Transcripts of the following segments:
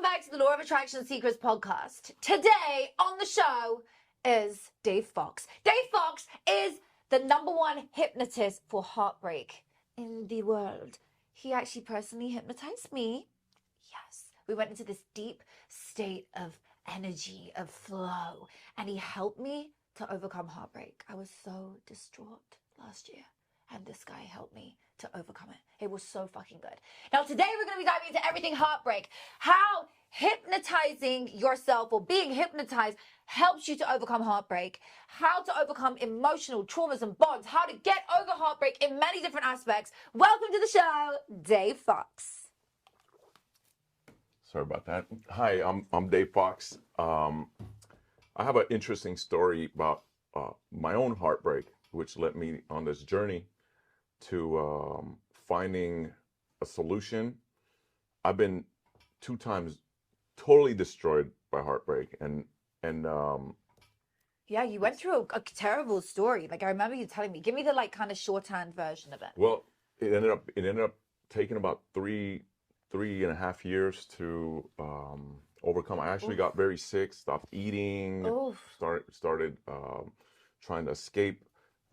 Welcome back to the Law of Attraction Secrets podcast. Today on the show is Dave Fox. Dave Fox is the #1 hypnotist for heartbreak in the world. He actually personally hypnotized me. Yes. We went into this deep state of energy, of flow, and he helped me to overcome heartbreak. I was so distraught last year, and this guy helped me to overcome it. It was so fucking good. Now today we're going to be diving into everything heartbreak, how hypnotizing yourself or being hypnotized helps you to overcome heartbreak, how to overcome emotional traumas and bonds, how to get over heartbreak in many different aspects. Welcome to the show, Dave Fox. Sorry about that. Hi, I'm Dave Fox. I have an interesting story about my own heartbreak, which led me on this journey to finding a solution. I've been 2 times totally destroyed by heartbreak, and yeah, you went through a terrible story. Like I remember you telling me. Give me the kind of shorthand version of it. Well, it ended up taking about 3.5 years to overcome. I actually got very sick, stopped eating, started trying to escape,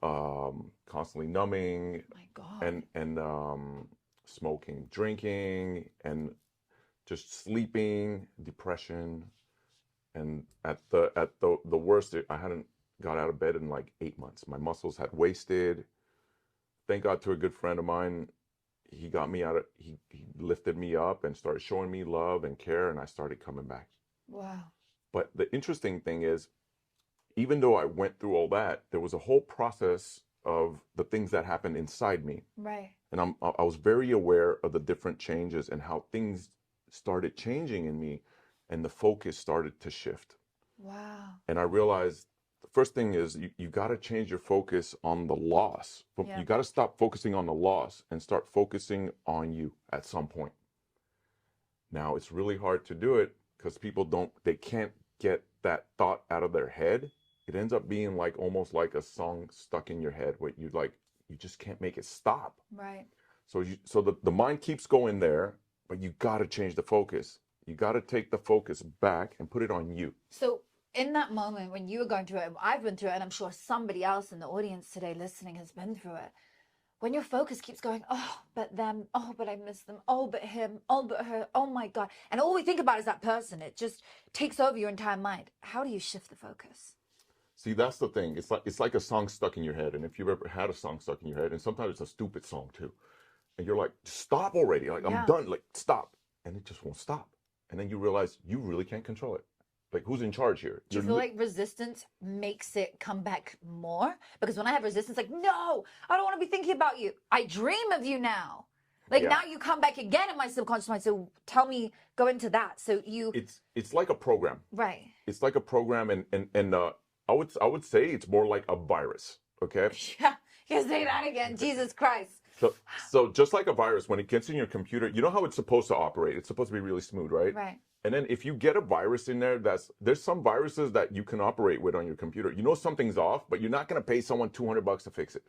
constantly numbing, my God. and smoking, drinking, and just sleeping, depression, and at the worst, I hadn't got out of bed in like 8 months. My muscles had wasted. Thank God to a good friend of mine. He got me out of, he lifted me up and started showing me love and care, and I started coming back. Wow. But the interesting thing is, even though I went through all that, there was a whole process of the things that happened inside me. Right. And I was very aware of the different changes and how things started changing in me, and the focus started to shift. Wow. And I realized the first thing is you got to change your focus on the loss. Yeah. You got to stop focusing on the loss and start focusing on you at some point. Now, it's really hard to do it because they can't get that thought out of their head. It ends up being like almost like a song stuck in your head where you just can't make it stop. Right. So the mind keeps going there, but you got to change the focus. You got to take the focus back and put it on you. So in that moment when you were going through it, I've been through it, and I'm sure somebody else in the audience today listening has been through it. When your focus keeps going, oh, but them, oh, but I miss them, oh, but him, oh, but her, oh my God. And all we think about is that person. It just takes over your entire mind. How do you shift the focus? See, that's the thing. It's like a song stuck in your head. And if you've ever had a song stuck in your head, and sometimes it's a stupid song too, and you're like, stop already. Like, I'm done. Like, stop. And it just won't stop. And then you realize you really can't control it. Like, who's in charge here? Do you feel like resistance makes it come back more? Because when I have resistance, like, no, I don't want to be thinking about you. I dream of you now. Like, now you come back again in my subconscious mind. So tell me, go into that. So it's like a program. Right. It's like a program, and I would say it's more like a virus. Okay. Yeah. You say that again. Jesus Christ. So just like a virus, when it gets in your computer, you know how it's supposed to operate. It's supposed to be really smooth, right? Right. And then if you get a virus in there, there's some viruses that you can operate with on your computer. You know something's off, but you're not going to pay someone $200 to fix it,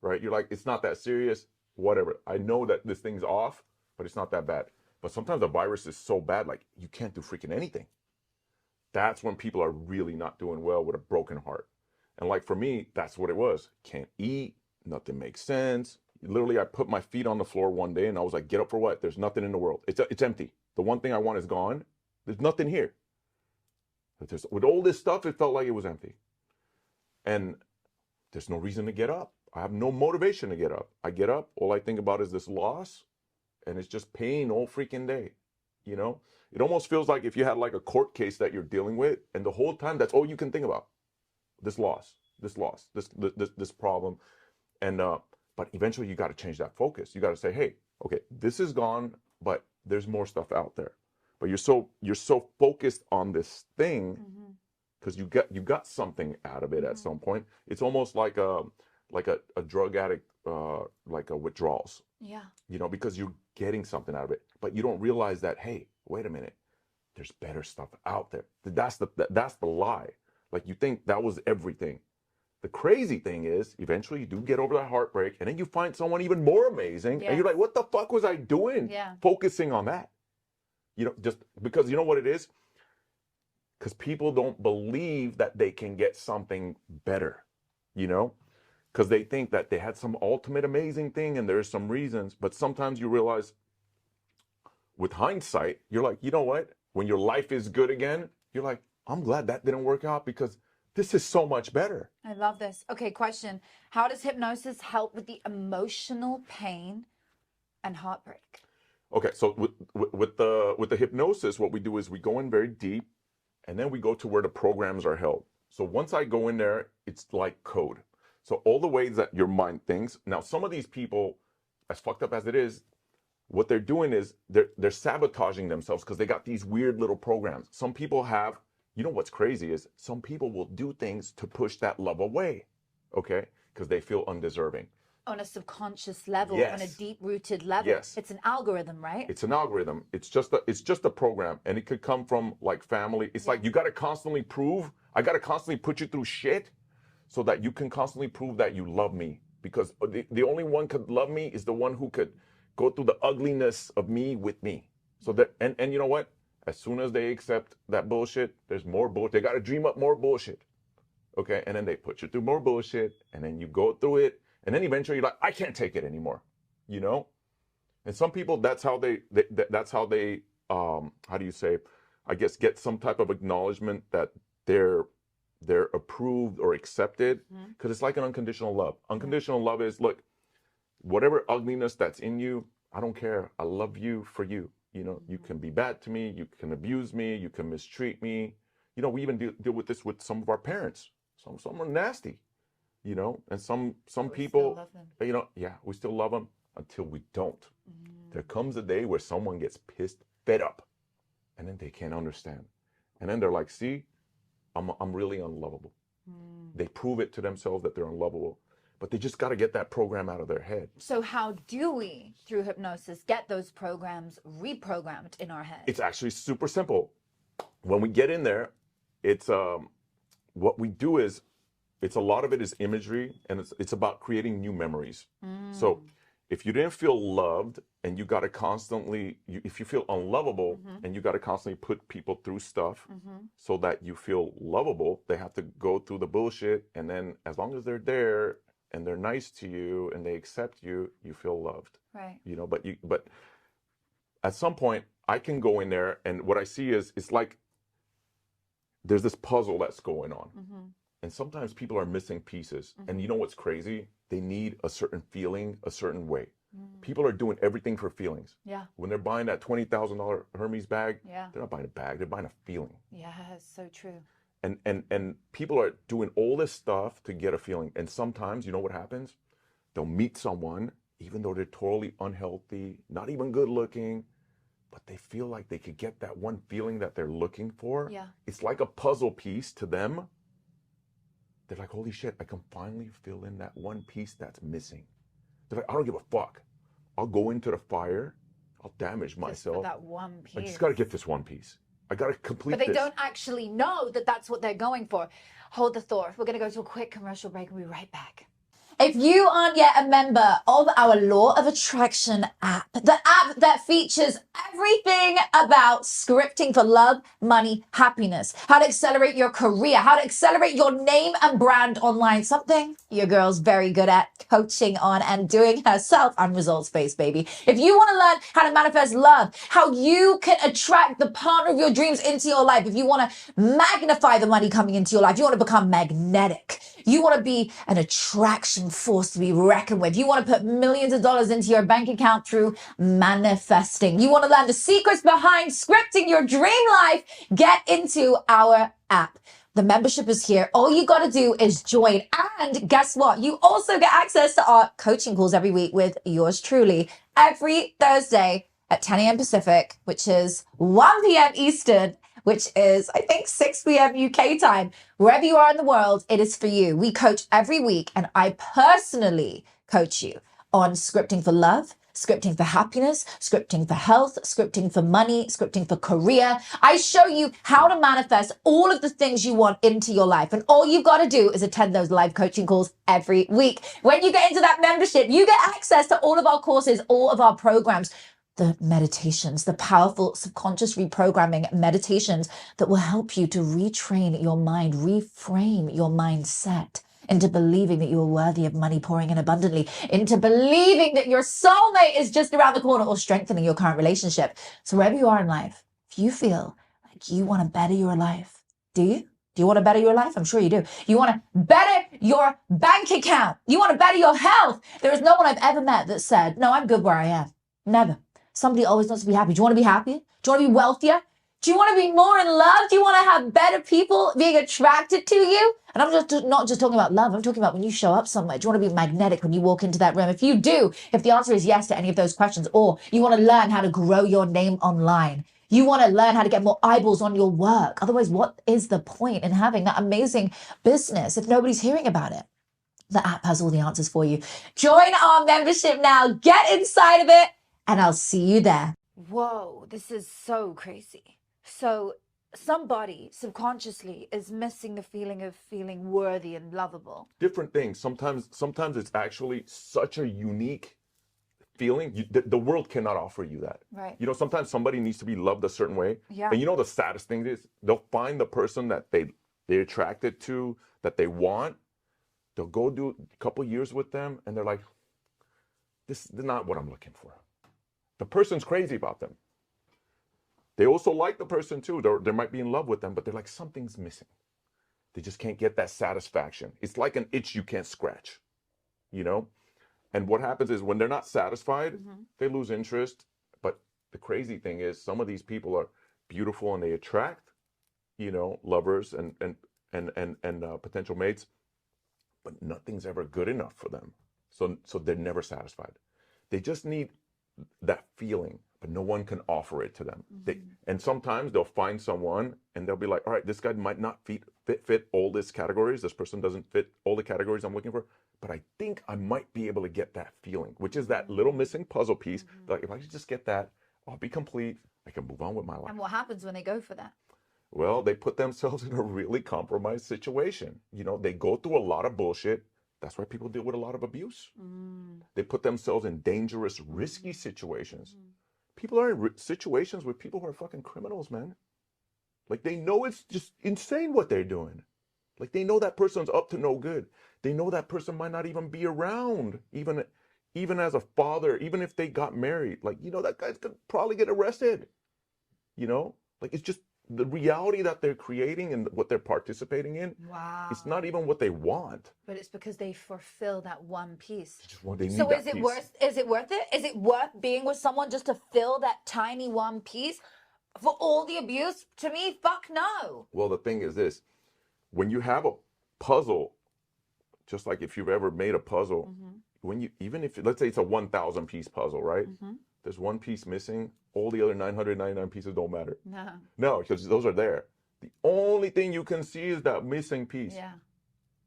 right? You're like, it's not that serious, whatever. I know that this thing's off, but it's not that bad. But sometimes the virus is so bad, like you can't do freaking anything. That's when people are really not doing well with a broken heart. And like for me, that's what it was. Can't eat, nothing makes sense. Literally, I put my feet on the floor one day and I was like, get up for what? There's nothing in the world. It's empty. The one thing I want is gone. There's nothing here. With all this stuff, it felt like it was empty. And there's no reason to get up. I have no motivation to get up. I get up, all I think about is this loss, and it's just pain all freaking day. You know? It almost feels like if you had like a court case that you're dealing with, and the whole time that's all you can think about. This loss, this problem. And but eventually you got to change that focus. You got to say, hey, okay, this is gone, but there's more stuff out there. But you're so focused on this thing because you got something out of it at some point. It's almost like a drug addict, like a withdrawals. Yeah. You know, because you're getting something out of it, but you don't realize that, hey, wait a minute, there's better stuff out there. That's the lie. Like you think that was everything. The crazy thing is, eventually you do get over that heartbreak, and then you find someone even more amazing, and you're like, what the fuck was I doing focusing on that? Just because you know what it is? Because people don't believe that they can get something better, because they think that they had some ultimate amazing thing and there's some reasons. But sometimes you realize with hindsight, you're like, you know what? When your life is good again, you're like, I'm glad that didn't work out because this is so much better. I love this. Okay, question. How does hypnosis help with the emotional pain and heartbreak? Okay, so with the hypnosis, what we do is we go in very deep, and then we go to where the programs are held. So once I go in there, it's like code. So all the ways that your mind thinks. Now, some of these people, as fucked up as it is, what they're doing is they're sabotaging themselves because they got these weird little programs. Some people have, what's crazy is some people will do things to push that love away, okay? Because they feel undeserving. On a subconscious level, Yes. on a deep-rooted level. Yes. It's an algorithm, right? It's an algorithm. It's just a program, and it could come from like family. It's like you got to constantly prove. I got to constantly put you through shit, so that you can constantly prove that you love me. Because the only one could love me is the one who could go through the ugliness of me with me. So that and you know what? As soon as they accept that bullshit, there's more bullshit. They got to dream up more bullshit. Okay, and then they put you through more bullshit, and then you go through it. And then eventually you're like, I can't take it anymore, And some people, that's how they how do you say, I guess, get some type of acknowledgement that they're approved or accepted, because it's like an unconditional love. Unconditional love is, look, whatever ugliness that's in you, I don't care. I love you for you. You can be bad to me, you can abuse me, you can mistreat me. We even deal with this with some of our parents. Some are nasty. And some people, we still love them until we don't. There comes a day where someone gets fed up, and then they can't understand. And then they're like, see, I'm really unlovable. They prove it to themselves that they're unlovable, but they just got to get that program out of their head. So how do we, through hypnosis, get those programs reprogrammed in our head? It's actually super simple. When we get in there, it's what we do is, a lot of it is imagery, and it's about creating new memories. So if you didn't feel loved, and you got to constantly, if you feel unlovable, and you got to constantly put people through stuff so that you feel lovable, they have to go through the bullshit. And then as long as they're there and they're nice to you and they accept you, you feel loved. Right. But at some point I can go in there, and what I see is, it's like there's this puzzle that's going on. And sometimes people are missing pieces. And you know what's crazy? They need a certain feeling, a certain way. People are doing everything for feelings. Yeah. When they're buying that $20,000 Hermes bag, Yeah. they're not buying a bag, they're buying a feeling. Yeah, it's so true. And people are doing all this stuff to get a feeling. And sometimes, you know what happens? They'll meet someone, even though they're totally unhealthy, not even good looking, but they feel like they could get that one feeling that they're looking for. Yeah. It's like a puzzle piece to them. They're like, holy shit, I can finally fill in that one piece that's missing. They're like, I don't give a fuck. I'll go into the fire. I'll damage myself. For that one piece. I just got to get this one piece. I got to complete But they this. don't actually know that that's what they're going for. Hold the thought. We're going to go to a quick commercial break and we'll be right back. If you aren't yet a member of our Law of Attraction app, the app that features everything about scripting for love, money, happiness, how to accelerate your career, how to accelerate your name and brand online, something your girl's very good at coaching on and doing herself. I'm results-based, baby. If you want to learn how to manifest love, how you can attract the partner of your dreams into your life, if you want to magnify the money coming into your life, you want to become magnetic, you want to be an attraction force to be reckoned with, you want to put millions of dollars into your bank account through manifesting, you want to learn the secrets behind scripting your dream life, get into our app. The membership is here. All you got to do is join. And guess what? You also get access to our coaching calls every week with yours truly every Thursday at 10 a.m. Pacific, which is 1 p.m. Eastern, which is, I think, 6 p.m. UK time. Wherever you are in the world, it is for you. We coach every week, and I personally coach you on scripting for love, scripting for happiness, scripting for health, scripting for money, scripting for career. I show you how to manifest all of the things you want into your life. And all you've got to do is attend those live coaching calls every week. When you get into that membership, you get access to all of our courses, all of our programs. the meditations, the powerful subconscious reprogramming meditations that will help you to retrain your mind, reframe your mindset into believing that you are worthy of money pouring in abundantly, into believing that your soulmate is just around the corner, or strengthening your current relationship. So wherever you are in life, if you feel like you want to better your life, do you? Do you want to better your life? I'm sure you do. You want to better your bank account. You want to better your health. There is no one I've ever met that said, no, I'm good where I am. Never. Somebody always wants to be happy. Do you want to be happier? Do you want to be wealthier? Do you want to be more in love? Do you want to have better people being attracted to you? And I'm just not just talking about love. I'm talking about when you show up somewhere. Do you want to be magnetic when you walk into that room? If you do, if the answer is yes to any of those questions, or you want to learn how to grow your name online, you want to learn how to get more eyeballs on your work. Otherwise, what is the point in having that amazing business if nobody's hearing about it? The app has all the answers for you. Join our membership now. Get inside of it, and I'll see you there. Whoa, this is so crazy. So somebody subconsciously is missing the feeling of feeling worthy and lovable. Different things. Sometimes it's actually such a unique feeling. The world cannot offer you that. Right. You know, sometimes somebody needs to be loved a certain way. Yeah. And you know the saddest thing is they'll find the person that they're attracted to, that they want. They'll go do a couple years with them, and they're like, this is not what I'm looking for. The person's crazy about them. They also like the person too. They might be in love with them, but they're like, something's missing. They just can't get that satisfaction. It's like an itch you can't scratch, you know? And what happens is when they're not satisfied, they lose interest. But the crazy thing is some of these people are beautiful and they attract, you know, lovers and potential mates, but nothing's ever good enough for them. So they're never satisfied. They just need that feeling, but no one can offer it to them. And sometimes they'll find someone and they'll be like, all right, this guy might not fit all these categories. This person doesn't fit all the categories I'm looking for, but I think I might be able to get that feeling, which is that little missing puzzle piece. Like if I could just get that, I'll be complete. I can move on with my life. And what happens when they go for that? Well, they put themselves in a really compromised situation. You know, they go through a lot of bullshit. That's why people deal with a lot of abuse. They put themselves in dangerous, risky situations. People are in situations with people who are fucking criminals, man. Like they know it's just insane what they're doing. Like they know that person's up to no good. They know that person might not even be around, even as a father, even if they got married. Like, you know, that guy's gonna probably get arrested. You know, like it's just the reality that they're creating and what they're participating in. Wow. It's not even what they want. But it's because they fulfill that one piece. They need so that is it piece. worth it? Is it worth being with someone just to fill that tiny one piece for all the abuse? To me, fuck no. Well, the thing is this, when you have a puzzle, just like if you've ever made a puzzle, even if, let's say it's a 1,000 piece puzzle, right? There's one piece missing, all the other 999 pieces don't matter. No, because those are there. The only thing you can see is that missing piece. Yeah.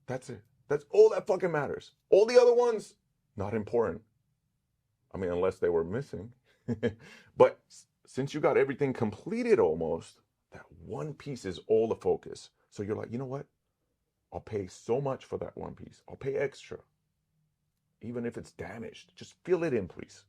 That's it. That's all that fucking matters. All the other ones, not important. I mean, unless they were missing. But since you got everything completed almost, that one piece is all the focus. So you're like, you know what? I'll pay so much for that one piece. I'll pay extra. Even if it's damaged. Just fill it in, please.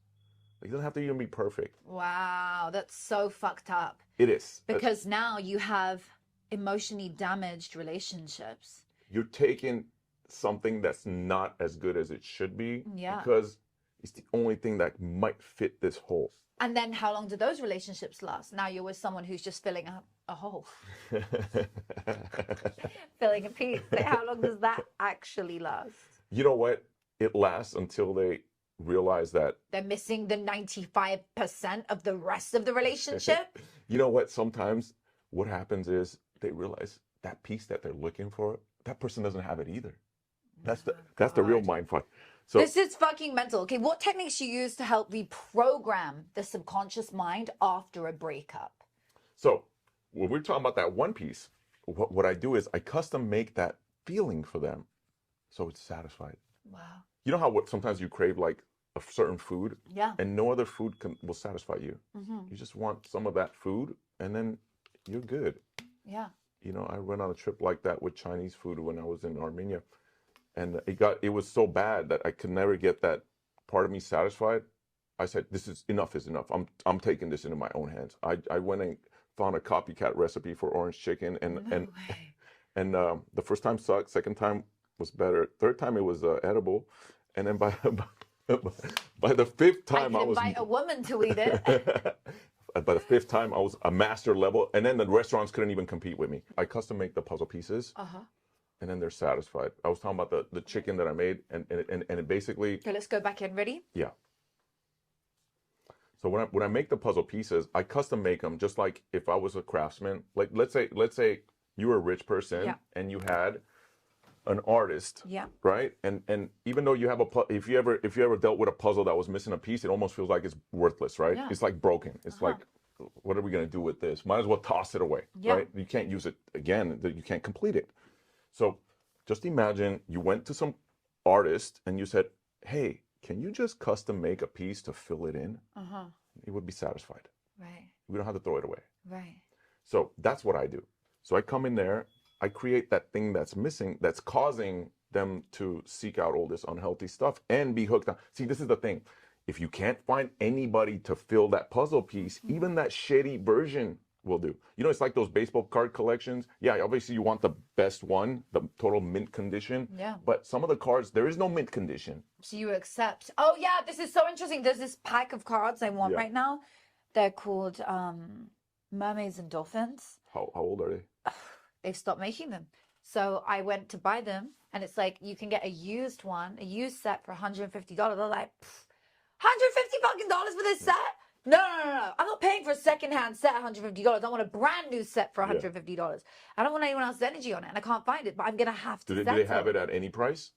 It doesn't have to even be perfect. Wow, that's so fucked up. It is. Because now you have emotionally damaged relationships. You're taking something that's not as good as it should be. Yeah. Because it's the only thing that might fit this hole. And then how long do those relationships last? Now you're with someone who's just filling a hole. Filling a piece. Like, how long does that actually last? You know what? It lasts until they realize that they're missing the 95% of the rest of the relationship. You know what? Sometimes what happens is they realize that piece that they're looking for, that person doesn't have it either. That's the real mindfuck. So this is fucking mental. Okay, what techniques you use to help reprogram the subconscious mind after a breakup? So when we're talking about that one piece, what I do is I custom make that feeling for them, so it's satisfied. Wow. You know how sometimes you crave like a certain food, yeah, and no other food will satisfy you. You just want some of that food, and then you're good. Yeah. You know, I went on a trip like that with Chinese food when I was in Armenia, and it was so bad that I could never get that part of me satisfied. I said, this is enough is enough. I'm taking this into my own hands. I went and found a copycat recipe for orange chicken, and No way. and the first time sucked, second time was better, third time it was edible, and then by the fifth time I can invite a woman to eat it. by the fifth time I was a master level, and then the restaurants couldn't even compete with me. I custom make the puzzle pieces. And then they're satisfied. I was talking about the chicken that I made, and it basically. Okay, let's go back in. Ready? Yeah. So when I make the puzzle pieces, I custom make them just like if I was a craftsman. Like let's say you were a rich person and you had an artist, right? And even though you have if you ever dealt with a puzzle that was missing a piece, it almost feels like it's worthless, right? It's like broken. It's like, what are we gonna do with this? Might as well toss it away, right? You can't use it again. You can't complete it. So just imagine you went to some artist and you said, hey, can you just custom make a piece to fill it in? He would be satisfied. Right. We don't have to throw it away. Right. So that's what I do. So I come in there, I create that thing that's missing, that's causing them to seek out all this unhealthy stuff and be hooked on. See, this is the thing. If you can't find anybody to fill that puzzle piece, even that shitty version will do. You know, it's like those baseball card collections. Yeah, obviously you want the best one, the total mint condition. Yeah. But some of the cards, there is no mint condition. So you accept. Oh yeah, this is so interesting. There's this pack of cards I want right now. They're called Mermaids and Dolphins. How old are they? They've stopped making them. So I went to buy them, and it's like you can get a used set for $150. They're like, $150 for this set? No. I'm not paying for a secondhand set $150. I want a brand new set for $150. I don't want anyone else's energy on it, and I can't find it, but I'm gonna have to. Do they have it at any price?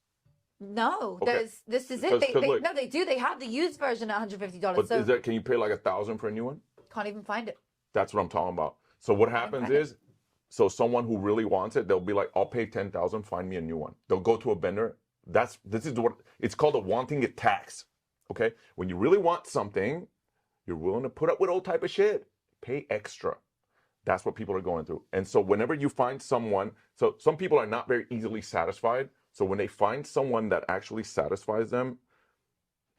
No, Okay. This is it. They do. They have the used version at $150. But so can you pay like $1,000 for a new one? can't even find it. That's what I'm talking about. So what happens is, so someone who really wants it, they'll be like, I'll pay $10,000, find me a new one. They'll go to a vendor. This is what it's called, a wanting it tax. Okay, when you really want something, you're willing to put up with old type of shit. Pay extra. That's what people are going through. And so whenever you find someone, so some people are not very easily satisfied. So when they find someone that actually satisfies them,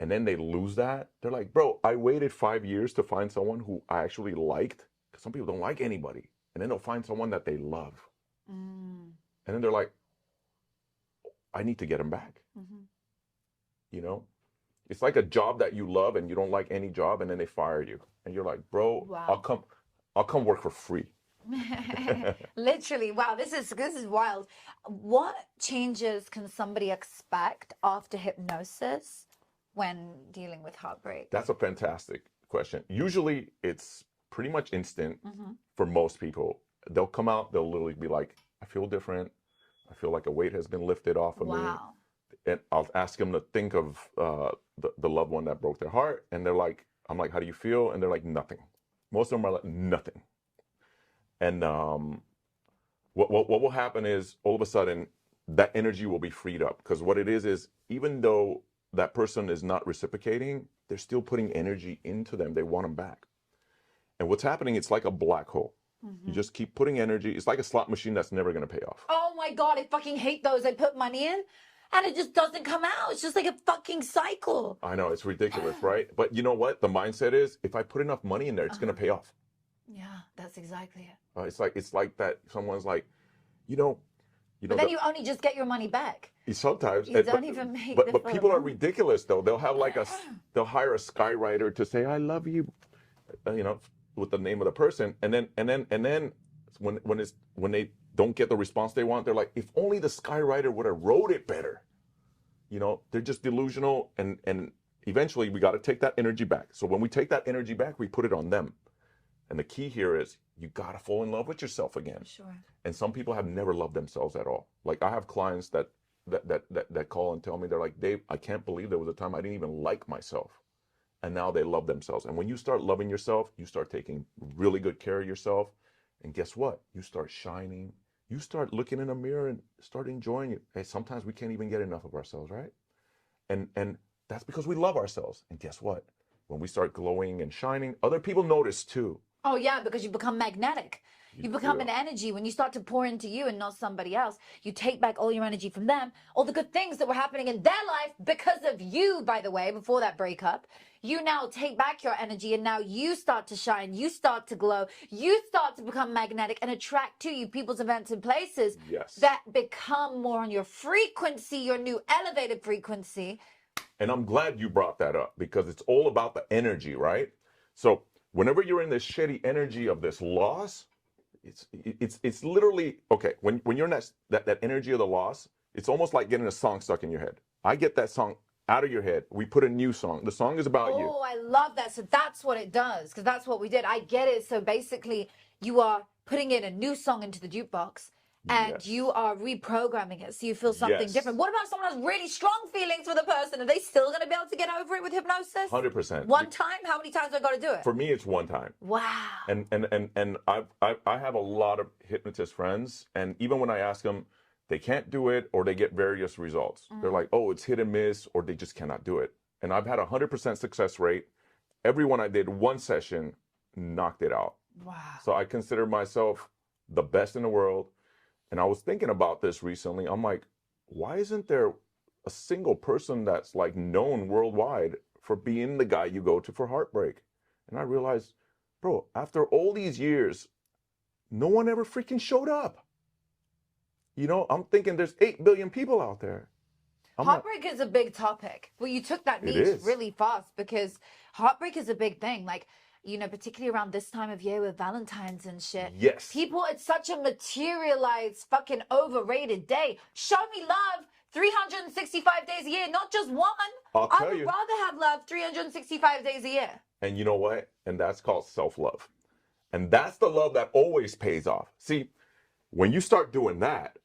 and then they lose that, they're like, bro, I waited 5 years to find someone who I actually liked. Because some people don't like anybody. And then they'll find someone that they love. And then they're like, I need to get him back. You know? It's like a job that you love and you don't like any job, and then they fire you. And you're like, bro, I'll come work for free. Literally, wow, this is wild. What changes can somebody expect after hypnosis when dealing with heartbreak? That's a fantastic question. Usually it's pretty much instant for most people. They'll come out, they'll literally be like, I feel different. I feel like a weight has been lifted off of me. And I'll ask them to think of the loved one that broke their heart. And I'm like, how do you feel? And they're like, nothing. Most of them are like, nothing. And what will happen is all of a sudden that energy will be freed up. Because what it is even though that person is not reciprocating, they're still putting energy into them. They want them back. And what's happening, it's like a black hole. You just keep putting energy. It's like a slot machine that's never going to pay off. Oh my God, I fucking hate those. I put money in and it just doesn't come out. It's just like a fucking cycle. I know, it's ridiculous, right? But you know what? The mindset is, if I put enough money in there, it's going to pay off. Yeah, that's exactly it. It's like that. Someone's like, but then you only just get your money back. Sometimes you don't even make. But people are ridiculous though. They'll have like they'll hire a skywriter to say, "I love you," with the name of the person, and then when they don't get the response they want, they're like, "If only the skywriter would have wrote it better." They're just delusional, and eventually we got to take that energy back. So when we take that energy back, we put it on them. And the key here is you got to fall in love with yourself again. Sure. And some people have never loved themselves at all. Like I have clients that call and tell me, they're like, Dave, I can't believe there was a time I didn't even like myself. And now they love themselves. And when you start loving yourself, you start taking really good care of yourself. And guess what? You start shining. You start looking in a mirror and start enjoying it. Hey, sometimes we can't even get enough of ourselves, right? And that's because we love ourselves. And guess what? When we start glowing and shining, other people notice too. Oh yeah, because you become magnetic. You become an energy. When you start to pour into you and not somebody else, you take back all your energy from them, all the good things that were happening in their life because of you, by the way, before that breakup. You now take back your energy and now you start to shine. You start to glow. You start to become magnetic and attract to you people's events and places that become more on your frequency, your new elevated frequency. And I'm glad you brought that up because it's all about the energy, right? So whenever you're in this shitty energy of this loss, it's literally okay. When you're in that energy of the loss, it's almost like getting a song stuck in your head. I get that song out of your head. We put a new song. The song is about you. Oh, I love that. So that's what it does, because that's what we did. I get it. So basically, you are putting in a new song into the jukebox, and you are reprogramming it so you feel something different. What about someone who has really strong feelings for the person? Are they still going to be able to get over it with hypnosis? 100%. One time? How many times do I got to do it? For me, it's one time. Wow. And I have a lot of hypnotist friends, and even when I ask them, they can't do it or they get various results. They're like, oh, it's hit and miss, or they just cannot do it. And I've had 100% success rate. Everyone I did one session knocked it out. Wow. So I consider myself the best in the world. And I was thinking about this recently. I'm like, why isn't there a single person that's like known worldwide for being the guy you go to for Heartbreak? And I realized, bro, after all these years, no one ever freaking showed up. You know, I'm thinking there's 8 billion people out there. Heartbreak is a big topic. Well, you took that niche really fast because heartbreak is a big thing. Like, you know, particularly around this time of year with Valentine's and shit. Yes. People, it's such a materialized, fucking overrated day. Show me love 365 days a year, not just one. I would rather have love 365 days a year. And you know what? And that's called self-love. And that's the love that always pays off. See, when you start doing that,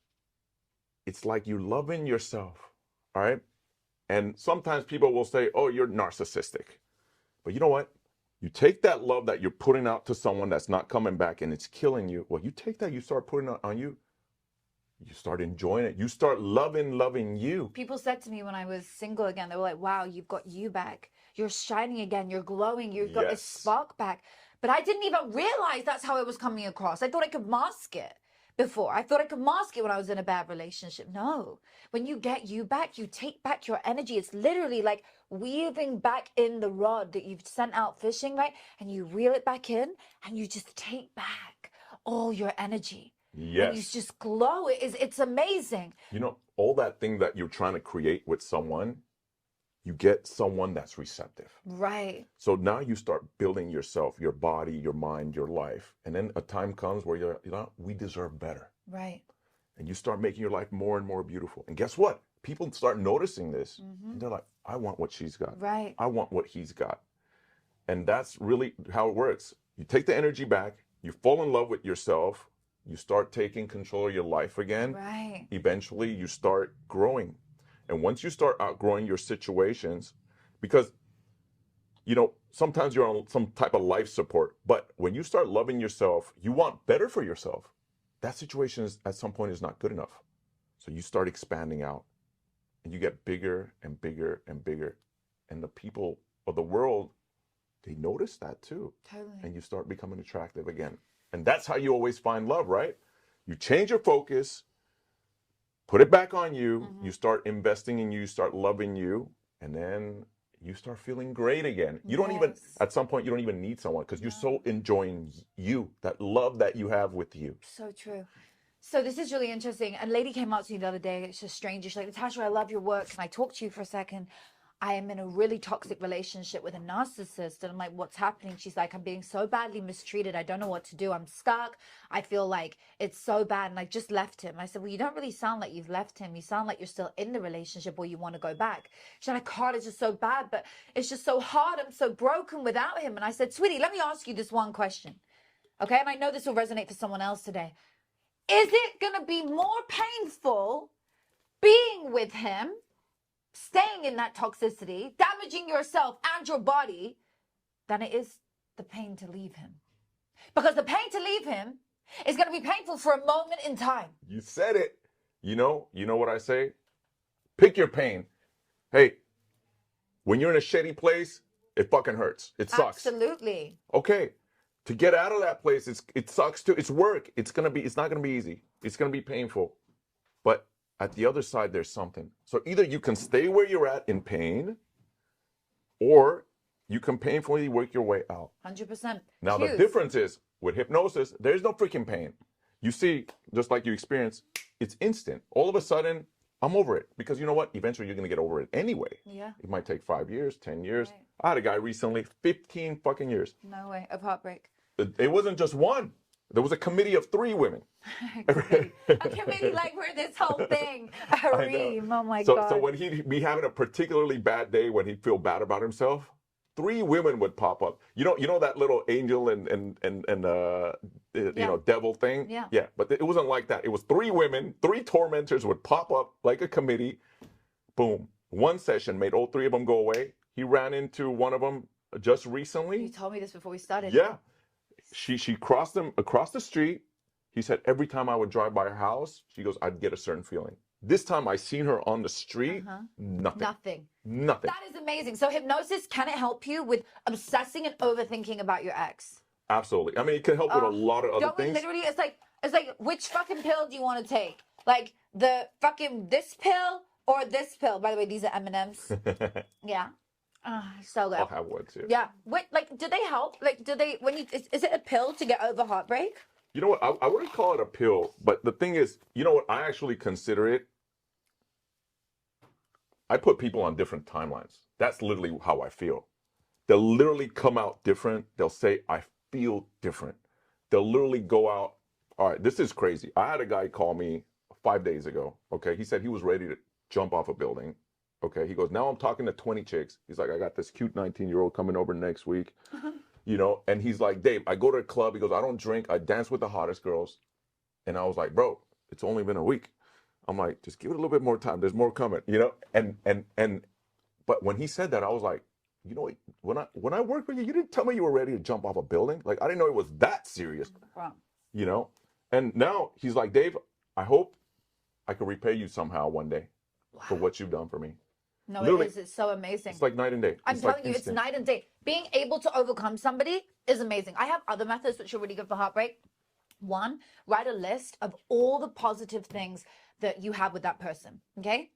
it's like you loving yourself, all right? And sometimes people will say, oh, you're narcissistic. But you know what? You take that love that you're putting out to someone that's not coming back and it's killing you. Well, you take that, you start putting it on you. You start enjoying it. You start loving you. People said to me when I was single again, they were like, wow, you've got you back. You're shining again. You're glowing. You've got this spark back. But I didn't even realize that's how it was coming across. I thought I could mask it before. I thought I could mask it when I was in a bad relationship. No. When you get you back, you take back your energy. It's literally like weaving back in the rod that you've sent out fishing, right? And you reel it back in and you just take back all your energy. Yes. And you just glow. It's amazing. You know, all that thing that you're trying to create with someone, you get someone that's receptive. Right. So now you start building yourself, your body, your mind, your life. And then a time comes where you're, you know, we deserve better. Right. And you start making your life more and more beautiful. And guess what? People start noticing this. And they're like, I want what she's got. Right. I want what he's got. And that's really how it works. You take the energy back, you fall in love with yourself, you start taking control of your life again. Right. Eventually you start growing. And once you start outgrowing your situations, because, you know, sometimes you're on some type of life support, but when you start loving yourself, you want better for yourself. That situation is, at some point, is not good enough. So you start expanding out and you get bigger and bigger and bigger. And the people of the world, they notice that too. Totally. And you start becoming attractive again. And that's how you always find love, right? You change your focus, put it back on you, you start investing in you, you start loving you, and then you start feeling great again. You don't even, at some point, you don't even need someone because you're so enjoying you, that love that you have with you. So true. So this is really interesting. A lady came up to me the other day. It's a stranger. She's like, Natasha, I love your work. Can I talk to you for a second? I am in a really toxic relationship with a narcissist. And I'm like, what's happening? She's like, I'm being so badly mistreated. I don't know what to do. I'm stuck. I feel like it's so bad. And I just left him. I said, well, you don't really sound like you've left him. You sound like you're still in the relationship or you want to go back. She's like, God, it's just so bad, but it's just so hard. I'm so broken without him. And I said, sweetie, let me ask you this one question. Okay. And I know this will resonate for someone else today. Is it going to be more painful being with him, staying in that toxicity, damaging yourself and your body, than it is the pain to leave him? Because the pain to leave him is going to be painful for a moment in time. You said it. You know what I say? Pick your pain. Hey, when you're in a shitty place, it fucking hurts. It sucks. Absolutely. Okay. To get out of that place, it sucks too. It's work. It's not gonna be easy. It's gonna be painful. But at the other side, there's something. So either you can stay where you're at in pain, or you can painfully work your way out. 100%. Now the difference is with hypnosis, there's no freaking pain. You see, just like you experience, it's instant. All of a sudden, I'm over it. Because you know what? Eventually you're gonna get over it anyway. Yeah. It might take 5 years, 10 years. Right. I had a guy recently, 15 fucking years. No way, of heartbreak. It wasn't just one. There was a committee of 3 women. A committee like for this whole thing. A ream. Oh my God. So when he'd be having a particularly bad day, when he'd feel bad about himself, 3 women would pop up. You know that little angel and you know, devil thing? Yeah. Yeah, but it wasn't like that. It was 3 women, 3 tormentors would pop up like a committee. Boom. One session made all 3 of them go away. He ran into one of them just recently. You told me this before we started. Yeah. She crossed him across the street. He said every time I would drive by her house, she goes, I'd get a certain feeling. This time I seen her on the street, nothing. Nothing. That is amazing. So hypnosis, can it help you with obsessing and overthinking about your ex? Absolutely. I mean, it can help with a lot of other things. Literally, it's like which fucking pill do you want to take? Like the fucking this pill or this pill? By the way, these are M&Ms. Yeah. So good. I'll have one too. Yeah. Wait, like, do they help? Like, do they, when you, is it a pill to get over heartbreak? You know what? I wouldn't call it a pill, but the thing is, you know what? I actually consider it. I put people on different timelines. That's literally how I feel. They'll literally come out different. They'll say, I feel different. They'll literally go out. All right, this is crazy. I had a guy call me 5 days ago. Okay. He said he was ready to jump off a building. Okay, he goes, now I'm talking to 20 chicks. He's like, I got this cute 19-year-old coming over next week, you know, and he's like, Dave, I go to a club. He goes, I don't drink. I dance with the hottest girls. And I was like, bro, it's only been a week. I'm like, just give it a little bit more time. There's more coming, you know? But when he said that, I was like, you know, when I worked with you, you didn't tell me you were ready to jump off a building. Like, I didn't know it was that serious, you know? And now he's like, Dave, I hope I can repay you somehow one day for what you've done for me. No, literally, it is. It's so amazing. It's like night and day. I'm telling you, it's night and day. Being able to overcome somebody is amazing. I have other methods which are really good for heartbreak. 1, write a list of all the positive things that you have with that person, okay?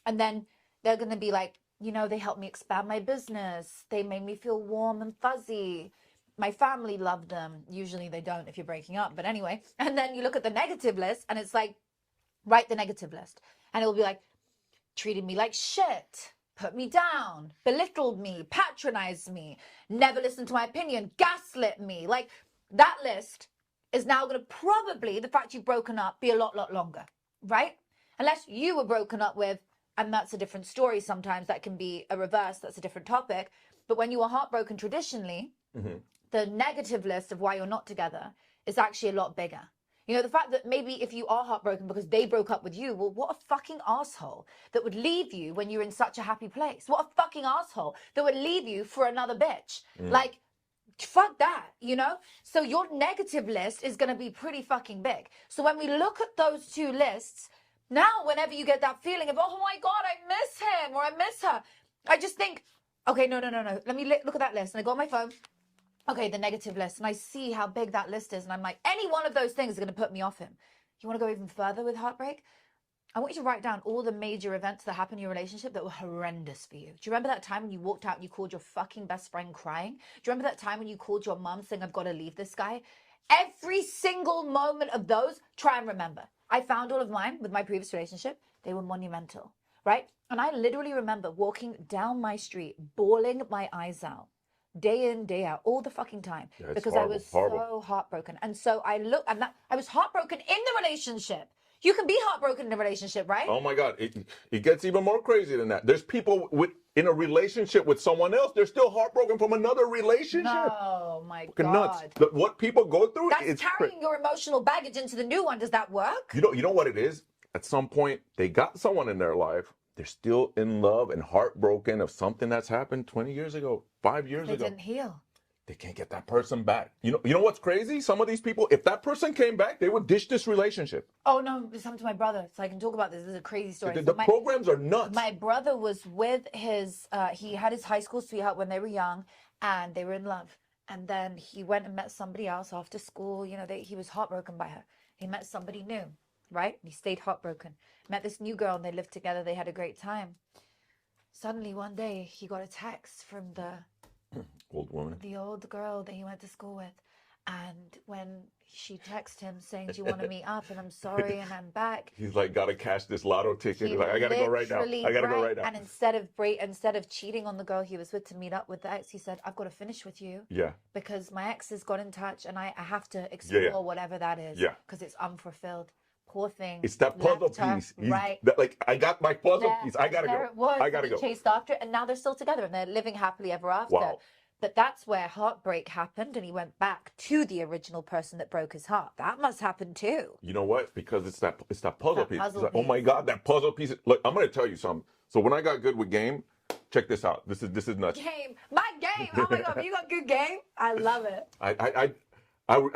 And then they're going to be like, you know, they helped me expand my business. They made me feel warm and fuzzy. My family loved them. Usually they don't if you're breaking up, but anyway. And then you look at the negative list and it's like, write the negative list. And it'll be like, treated me like shit, put me down, belittled me, patronized me, never listened to my opinion, gaslit me. Like, that list is now going to probably, the fact you've broken up, be a lot longer, right? Unless you were broken up with, and that's a different story sometimes. That can be a reverse. That's a different topic. But when you are heartbroken traditionally, the negative list of why you're not together is actually a lot bigger. You know, the fact that maybe if you are heartbroken because they broke up with you, well, what a fucking asshole that would leave you when you're in such a happy place. What a fucking asshole that would leave you for another bitch. Like, fuck that, you know? So your negative list is going to be pretty fucking big. So when we look at those 2 lists, now whenever you get that feeling of, oh my God, I miss him or I miss her, I just think, okay, no. Let me look at that list. And I go on my phone. Okay, the negative list, and I see how big that list is, and I'm like, any one of those things is going to put me off him. You want to go even further with heartbreak? I want you to write down all the major events that happened in your relationship that were horrendous for you. Do you remember that time when you walked out and you called your fucking best friend crying? Do you remember that time when you called your mom saying, I've got to leave this guy? Every single moment of those, try and remember. I found all of mine with my previous relationship. They were monumental, right? And I literally remember walking down my street, bawling my eyes out. Day in, day out, all the fucking time, because I was so heartbroken. And so I was heartbroken in the relationship. You can be heartbroken in a relationship, right? Oh my God, it gets even more crazy than that. There's people in a relationship with someone else. They're still heartbroken from another relationship. Oh my God, nuts. What people go through. That's carrying your emotional baggage into the new one. Does that work? You know what it is. At some point, they got someone in their life. They're still in love and heartbroken of something that's happened 20 years ago, 5 years ago. They didn't heal. They can't get that person back. You know what's crazy? Some of these people, if that person came back, they would ditch this relationship. Oh no, it's happened to my brother, so I can talk about this. This is a crazy story. The programs are nuts. My brother was with his, he had his high school sweetheart when they were young, and they were in love. And then he went and met somebody else after school. You know, he was heartbroken by her. He met somebody new, right? He stayed heartbroken. Met this new girl and they lived together. They had a great time. Suddenly one day he got a text from the old girl that he went to school with. And when she texted him saying, do you want to meet up? And I'm sorry, and I'm back. He's like, gotta cash this lotto ticket. He's like, I gotta go right now. I gotta go right now. And instead of cheating on the girl he was with to meet up with the ex, he said, I've got to finish with you. Yeah. Because my ex has got in touch and I have to explore whatever that is. Yeah. Because it's unfulfilled. Poor thing. It's that puzzle piece. Right. Like, I got my puzzle piece. I gotta there go. It was. I gotta go. Chased after it, and now they're still together and they're living happily ever after. Wow. But that's where heartbreak happened, and he went back to the original person that broke his heart. That must happen too. You know what? Because it's that puzzle piece. Puzzle like, oh my God, that puzzle piece. Look, I'm gonna tell you something. So when I got good with game, check this out. This is nuts. Game, my game. Oh my God, you got good game. I love it. I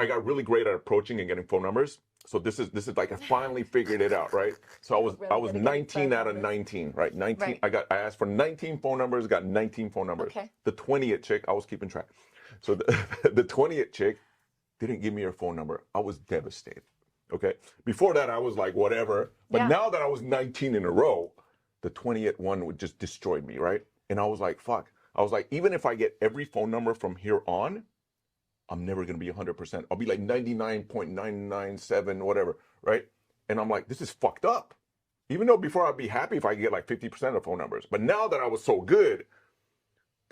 got really great at approaching and getting phone numbers. So this is like I finally figured it out, right? So I was 19 out of 19, right? 19. Right. I asked for 19 phone numbers, got 19 phone numbers. Okay. The 20th chick, I was keeping track. So the 20th chick didn't give me her phone number. I was devastated. Okay. Before that, I was like, whatever. But now that I was 19 in a row, the 20th one would just destroy me, right? And I was like, fuck. I was like, even if I get every phone number from here on, I'm never going to be 100%. I'll be like 99.997, whatever, right? And I'm like, this is fucked up. Even though before I'd be happy if I get like 50% of phone numbers. But now that I was so good,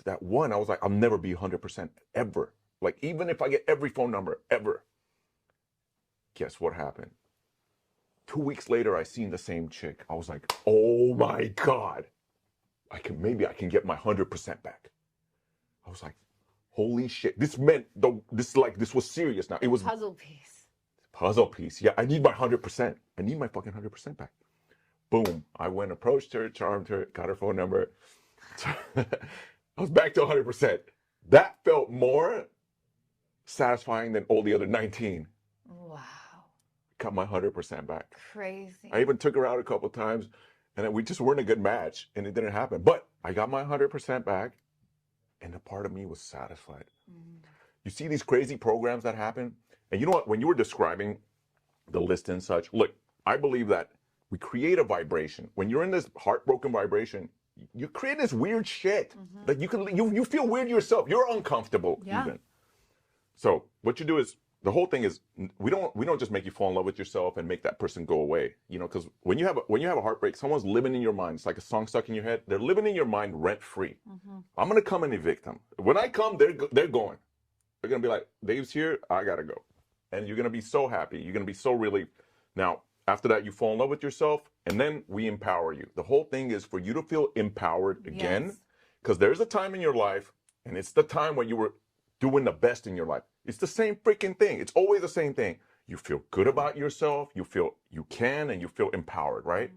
that one, I was like, I'll never be 100% ever. Like, even if I get every phone number ever. Guess what happened? 2 weeks later, I seen the same chick. I was like, oh my God. Maybe I can get my 100% back. I was like, holy shit. This meant, this was serious now. It was puzzle piece. Puzzle piece. Yeah, I need my 100%. I need my fucking 100% back. Boom. I went, approached her, charmed her, got her phone number. I was back to 100%. That felt more satisfying than all the other 19. Wow. Got my 100% back. Crazy. I even took her out a couple of times, and we just weren't a good match, and it didn't happen. But I got my 100% back. And a part of me was satisfied. You see these crazy programs that happen? And you know what? When you were describing the list and such, look, I believe that we create a vibration. When you're in this heartbroken vibration, you create this weird shit. Like you feel weird yourself. You're uncomfortable even. So what you do is, the whole thing is, we don't just make you fall in love with yourself and make that person go away. You know, because when you have a heartbreak, someone's living in your mind. It's like a song stuck in your head. They're living in your mind rent free. I'm gonna come and evict them. When I come, they're going. They're gonna be like, Dave's here, I gotta go, and you're gonna be so happy. You're gonna be so relieved. Now, after that, you fall in love with yourself, and then we empower you. The whole thing is for you to feel empowered again, because there's a time in your life, and it's the time when you were doing the best in your life. It's the same freaking thing. It's always the same thing. You feel good about yourself. You feel you can, and you feel empowered, right?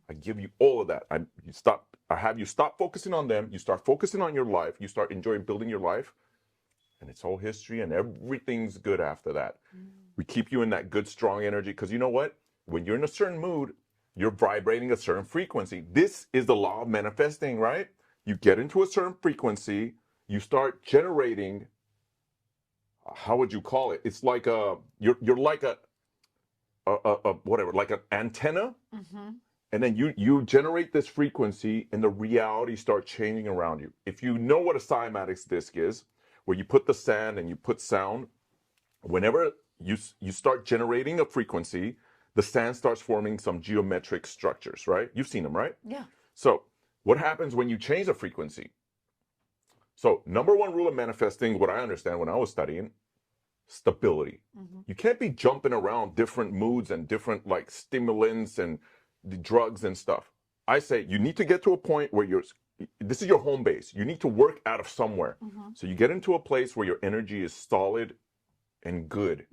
I give you all of that. I have you stop focusing on them. You start focusing on your life. You start enjoying building your life, and it's all history, and everything's good after that. We keep you in that good, strong energy, because you know what? When you're in a certain mood, you're vibrating a certain frequency. This is the law of manifesting, right? You get into a certain frequency, you start generating. How would you call it? It's like you're like a whatever, like an antenna, and then you generate this frequency, and the reality starts changing around you. If you know what a cymatics disc is, where you put the sand and you put sound, whenever you start generating a frequency, the sand starts forming some geometric structures, right? You've seen them, right? Yeah. So what happens when you change the frequency? So number one rule of manifesting, what I understand when I was studying, stability. You can't be jumping around different moods and different like stimulants and the drugs and stuff. I say you need to get to a point where this is your home base. You need to work out of somewhere. So you get into a place where your energy is solid and good.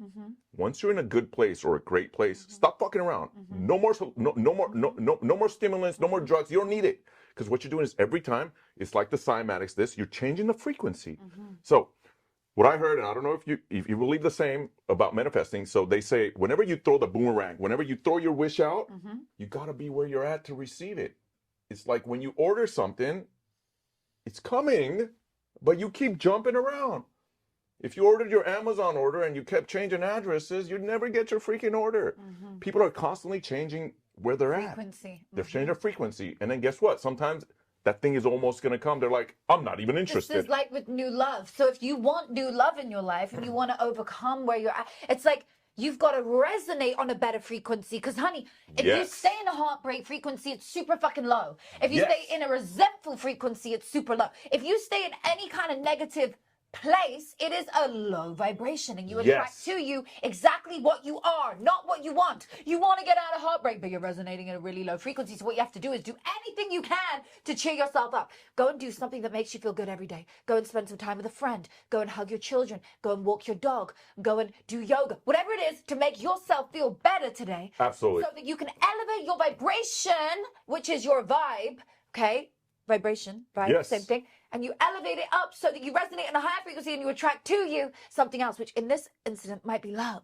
Once you're in a good place or a great place, stop fucking around. No more stimulants, no more drugs. You don't need it. Because what you're doing is every time, it's like the cymatics, you're changing the frequency. So what I heard, and I don't know if you believe the same about manifesting, so they say whenever you throw the boomerang, whenever you throw your wish out, you got to be where you're at to receive it. It's like when you order something, it's coming, but you keep jumping around. If you ordered your Amazon order and you kept changing addresses, you'd never get your freaking order. People are constantly changing where they're Frequency. at. They're changing their frequency. And then guess what? Sometimes that thing is almost going to come. They're like, I'm not even interested. This is like with new love. So if you want new love in your life and you want to overcome where you're at, it's like you've got to resonate on a better frequency. Because, honey, if you stay in a heartbreak frequency, it's super fucking low. If you stay in a resentful frequency, it's super low. If you stay in any kind of negative place, it is a low vibration, and you attract to you exactly what you are, not what you want. You want to get out of heartbreak, but you're resonating at a really low frequency. So what you have to do is do anything you can to cheer yourself up. Go and do something that makes you feel good every day. Go and spend some time with a friend. Go and hug your children. Go and walk your dog. Go and do yoga. Whatever it is to make yourself feel better today. Absolutely. So that you can elevate your vibration, which is your vibe, okay? Vibration, right? Same thing. And you elevate it up so that you resonate in a higher frequency and you attract to you something else, which in this incident might be love.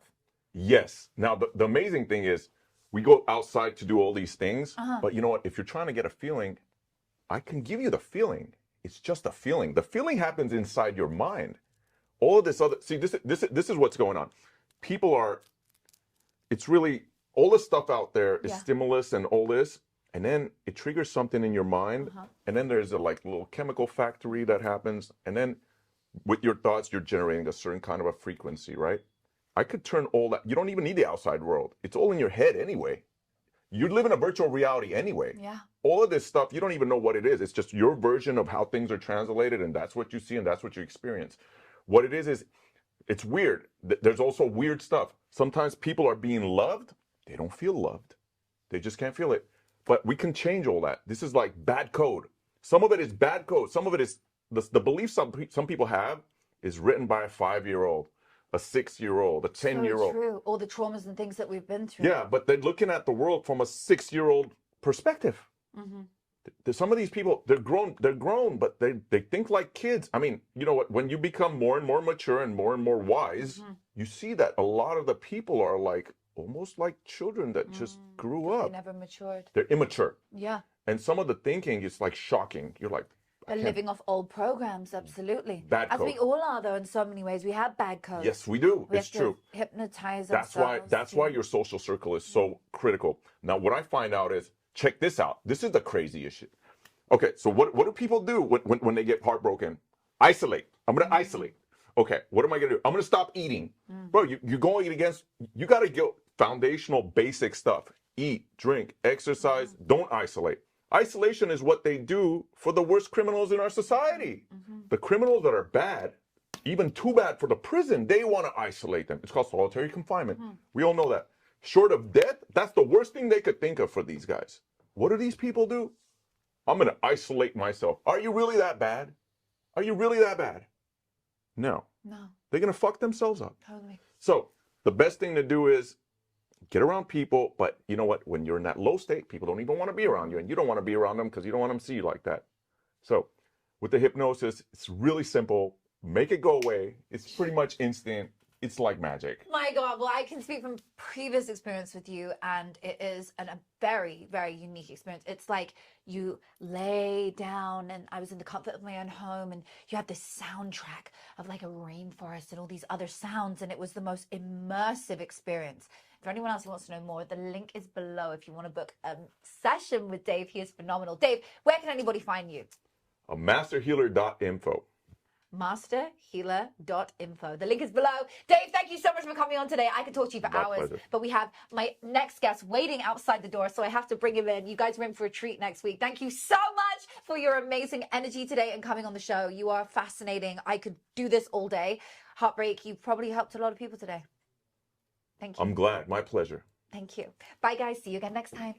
Yes. Now, the amazing thing is we go outside to do all these things, but you know what? If you're trying to get a feeling, I can give you the feeling. It's just a feeling. The feeling happens inside your mind. All of this other, see, this is what's going on. People are, it's really, all the stuff out there is stimulus and all this. And then it triggers something in your mind, and then there's a like little chemical factory that happens, and then with your thoughts, you're generating a certain kind of a frequency, right? I could turn all that. You don't even need the outside world. It's all in your head anyway. You live in a virtual reality anyway. Yeah. All of this stuff, you don't even know what it is. It's just your version of how things are translated, and that's what you see, and that's what you experience. What it is it's weird. There's also weird stuff. Sometimes people are being loved. They don't feel loved. They just can't feel it. But we can change all that. This is like bad code. Some of it is bad code. Some of it is the belief some people have is written by a 5-year-old, a 6-year-old, a 10-year-old. So true. All the traumas and things that we've been through. Yeah, but they're looking at the world from a 6-year-old perspective. Some of these people, they're grown, but they think like kids. I mean, you know what? When you become more and more mature and more wise, you see that a lot of the people are like, almost like children that just grew up. They never matured. They're immature. Yeah. And some of the thinking is like shocking. You're like, they're living off old programs, absolutely. Bad As code. we all are, though, in so many ways. We have bad codes. Yes, we do. We it's have to true. Hypnotize That's ourselves. why your social circle is so critical. Now, what I find out is, check this out. This is the crazy issue. Okay, so what do people do when they get heartbroken? Isolate. I'm going to isolate. Okay, what am I going to do? I'm going to stop eating. Bro, you're going against, you got to go foundational basic stuff. Eat, drink, exercise, don't isolate. Isolation is what they do for the worst criminals in our society. The criminals that are bad, even too bad for the prison, they want to isolate them. It's called solitary confinement. We all know that. Short of death, that's the worst thing they could think of for these guys. What do these people do? I'm going to isolate myself. Are you really that bad? Are you really that bad? No. No. They're going to fuck themselves up. Totally. So the best thing to do is get around people, but you know what? When you're in that low state, people don't even want to be around you, and you don't want to be around them because you don't want them to see you like that. So with the hypnosis, it's really simple. Make it go away. It's pretty much instant. It's like magic. My God, well, I can speak from previous experience with you, and it is a very, very unique experience. It's like you lay down, and I was in the comfort of my own home, and you have this soundtrack of like a rainforest and all these other sounds, and it was the most immersive experience. For anyone else who wants to know more, the link is below if you want to book a session with Dave. He is phenomenal. Dave, where can anybody find you? Masterhealer.info. Masterhealer.info. The link is below. Dave, thank you so much for coming on today. I could talk to you for hours, pleasure. but we have my next guest waiting outside the door, so I have to bring him in. You guys are in for a treat next week. Thank you so much for your amazing energy today and coming on the show. You are fascinating. I could do this all day. Heartbreak, you probably helped a lot of people today. Thank you. I'm glad. My pleasure. Thank you. Bye, guys. See you again next time.